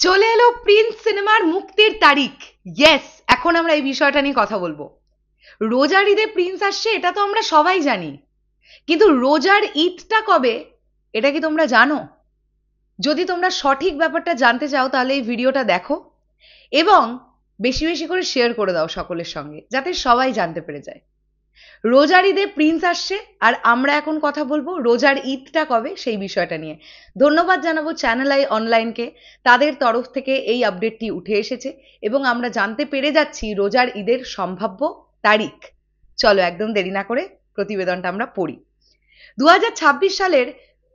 চলে এলো প্রিন্স সিনেমার মুক্তির তারিখ। ইয়েস, এখন আমরা এই বিষয়টা নিয়ে কথা বলবো। রোজার ঈদে প্রিন্স আসছে এটা তো আমরা সবাই জানি, কিন্তু রোজার ঈদটা কবে এটা কি তোমরা জানো? যদি তোমরা সঠিক ব্যাপারটা জানতে চাও তাহলে এই ভিডিওটা দেখো এবং বেশি বেশি করে শেয়ার করে দাও সকলের সঙ্গে, যাতে সবাই জানতে পেরে যায়। রোজার ঈদে প্রিন্স আসছে আর আমরা এখন কথা বলবো রোজার ঈদটা কবে সেই বিষয়টা নিয়ে। ধন্যবাদ জানাবো চ্যানেল আই অনলাইনকে, তাদের তরফ থেকে এই আপডেটটি উঠে এসেছে এবং আমরা জানতে পেরে যাচ্ছি রোজার ঈদের সম্ভাব্য তারিখ। চলো একদম দেরি না করে প্রতিবেদনটা আমরা পড়ি। 2026 সালের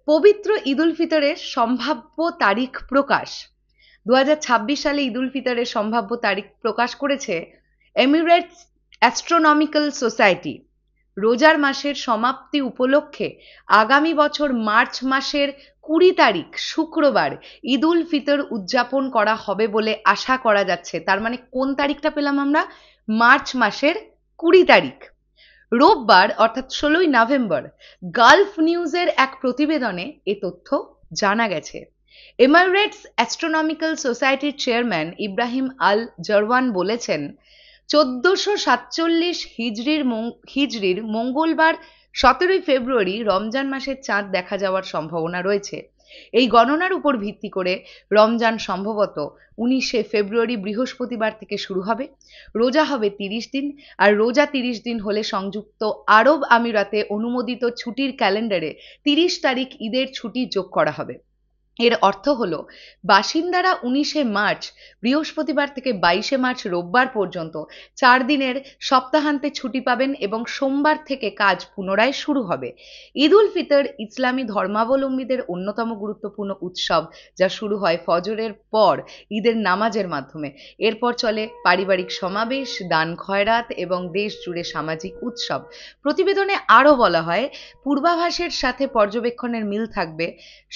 পবিত্র ঈদ উল ফিতরের সম্ভাব্য তারিখ প্রকাশ। 2026 সালে ঈদ উল ফিতরের সম্ভাব্য তারিখ প্রকাশ করেছে এমিরেটস অ্যাস্ট্রোনমিক্যাল সোসাইটি। রোজার মাসের সমাপ্তি উপলক্ষে আগামী বছর মার্চ মাসের 20 তারিখ শুক্রবার ঈদ উল ফিতর উদযাপন করা হবে বলে আশা করা যাচ্ছে। তার মানে কোন তারিখটা পেলাম আমরা? মার্চ মাসের 20 তারিখ, রোববার, অর্থাৎ 16ই নভেম্বর। গালফ নিউজের এক প্রতিবেদনে এ তথ্য জানা গেছে। এমিরেটস অ্যাস্ট্রোনমিক্যাল সোসাইটির চেয়ারম্যান ইব্রাহিম আল জারওয়ান বলেছেন, 1447 হিজরির মঙ্গলবার 17ই ফেব্রুয়ারি রমজান মাসের চাঁদ দেখা যাওয়ার সম্ভাবনা রয়েছে। এই গণনার উপর ভিত্তি করে রমজান সম্ভবত 19শে ফেব্রুয়ারি বৃহস্পতিবার থেকে শুরু হবে। রোজা হবে 30 দিন, আর রোজা 30 দিন হলে সংযুক্ত আরব আমিরাতে অনুমোদিত ছুটির ক্যালেন্ডারে 30 তারিখ ঈদের ছুটি যোগ করা হবে। এর অর্থ হলো বাসিন্দারা 19শে মার্চ বৃহস্পতিবার থেকে 22শে মার্চ রোববার পর্যন্ত 4 দিনের সপ্তাহান্তে ছুটি পাবেন এবং সোমবার থেকে কাজ পুনরায় শুরু হবে। ঈদ উল ফিতর ইসলামী ধর্মাবলম্বীদের অন্যতম গুরুত্বপূর্ণ উৎসব, যা শুরু হয় ফজরের পর ঈদের নামাজের মাধ্যমে। এরপর চলে পারিবারিক সমাবেশ, দান খয়রাত এবং দেশ জুড়ে সামাজিক উৎসব। প্রতিবেদনে আরও বলা হয়, পূর্বাভাসের সাথে পর্যবেক্ষণের মিল থাকবে।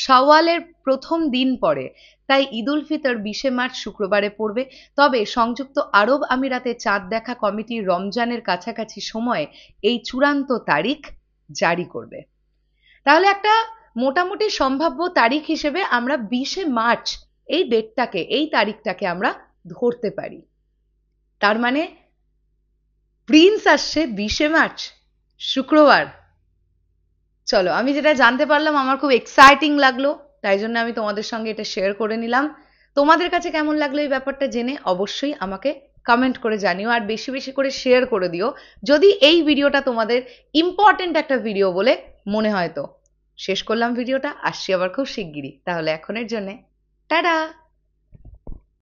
শাওয়ালের প্রথম দিন পড়ে, তাই ঈদ উল ফিতর 20শে মার্চ শুক্রবারে পড়বে। তবে সংযুক্ত আরব আমিরাতে চাঁদ দেখা কমিটি রমজানের কাছাকাছি সময়ে এই চূড়ান্ত তারিখ জারি করবে। তাহলে একটা মোটামুটি সম্ভাব্য তারিখ হিসেবে আমরা 20শে মার্চ এই ডেটটাকে, এই তারিখটাকে আমরা ধরতে পারি। তার মানে প্রিন্স আসছে 20শে মার্চ শুক্রবার। চলো, আমি যেটা জানতে পারলাম আমার খুব এক্সাইটিং লাগলো, তাই জন্য আমি তোমাদের সঙ্গে এটা শেয়ার করে নিলাম। তোমাদের কাছে কেমন লাগলো এই ব্যাপারটা জেনে অবশ্যই আমাকে কমেন্ট করে জানিও, আর বেশি বেশি করে শেয়ার করে দিও যদি এই ভিডিওটা তোমাদের ইম্পর্টেন্ট একটা ভিডিও বলে মনে হয়। তো শেষ করলাম ভিডিওটা, আসছি আবার খুব শিগগিরই। তাহলে এখনের জন্যে টাটা।